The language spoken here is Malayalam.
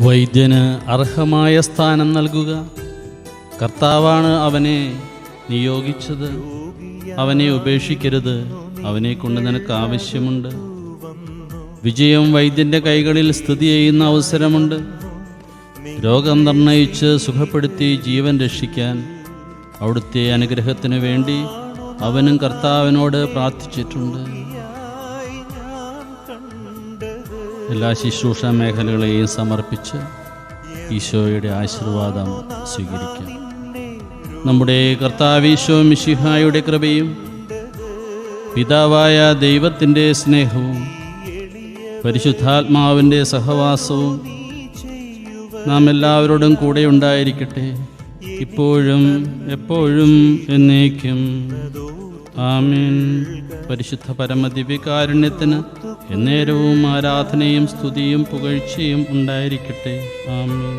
വൈദ്യന് അർഹമായ സ്ഥാനം നൽകുക. കർത്താവാണ് അവനെ നിയോഗിച്ചത്. അവനെ ഉപേക്ഷിക്കരുത്. അവനെ കൊണ്ട് നിനക്ക് ആവശ്യമുണ്ട്. വിജയം വൈദ്യൻ്റെ കൈകളിൽ സ്ഥിതി ചെയ്യുന്ന അവസരമുണ്ട്. രോഗം നിർണയിച്ച് സുഖപ്പെടുത്തി ജീവൻ രക്ഷിക്കാൻ അവിടുത്തെ അനുഗ്രഹത്തിനു വേണ്ടി അവനും കർത്താവിനോട് പ്രാർത്ഥിച്ചിട്ടുണ്ട്. എല്ലാ ശുശ്രൂഷ മേഖലകളെയും സമർപ്പിച്ച് ഈശോയുടെ ആശീർവാദം സ്വീകരിക്കാം. നമ്മുടെ കർത്താവ് ഈശോ മിശിഹായുടെ കൃപയും പിതാവായ ദൈവത്തിൻ്റെ സ്നേഹവും പരിശുദ്ധാത്മാവിൻ്റെ സഹവാസവും നാം എല്ലാവരോടും കൂടെ ഉണ്ടായിരിക്കട്ടെ, ഇപ്പോഴും എപ്പോഴും എന്നേക്കും. ആമേൻ. പരിശുദ്ധ പരമദിവ്യകാരുണ്യത്തിന് എന്നേരവും ആരാധനയും സ്തുതിയും പുകഴ്ചയും ഉണ്ടായിരിക്കട്ടെ. ആമേൻ.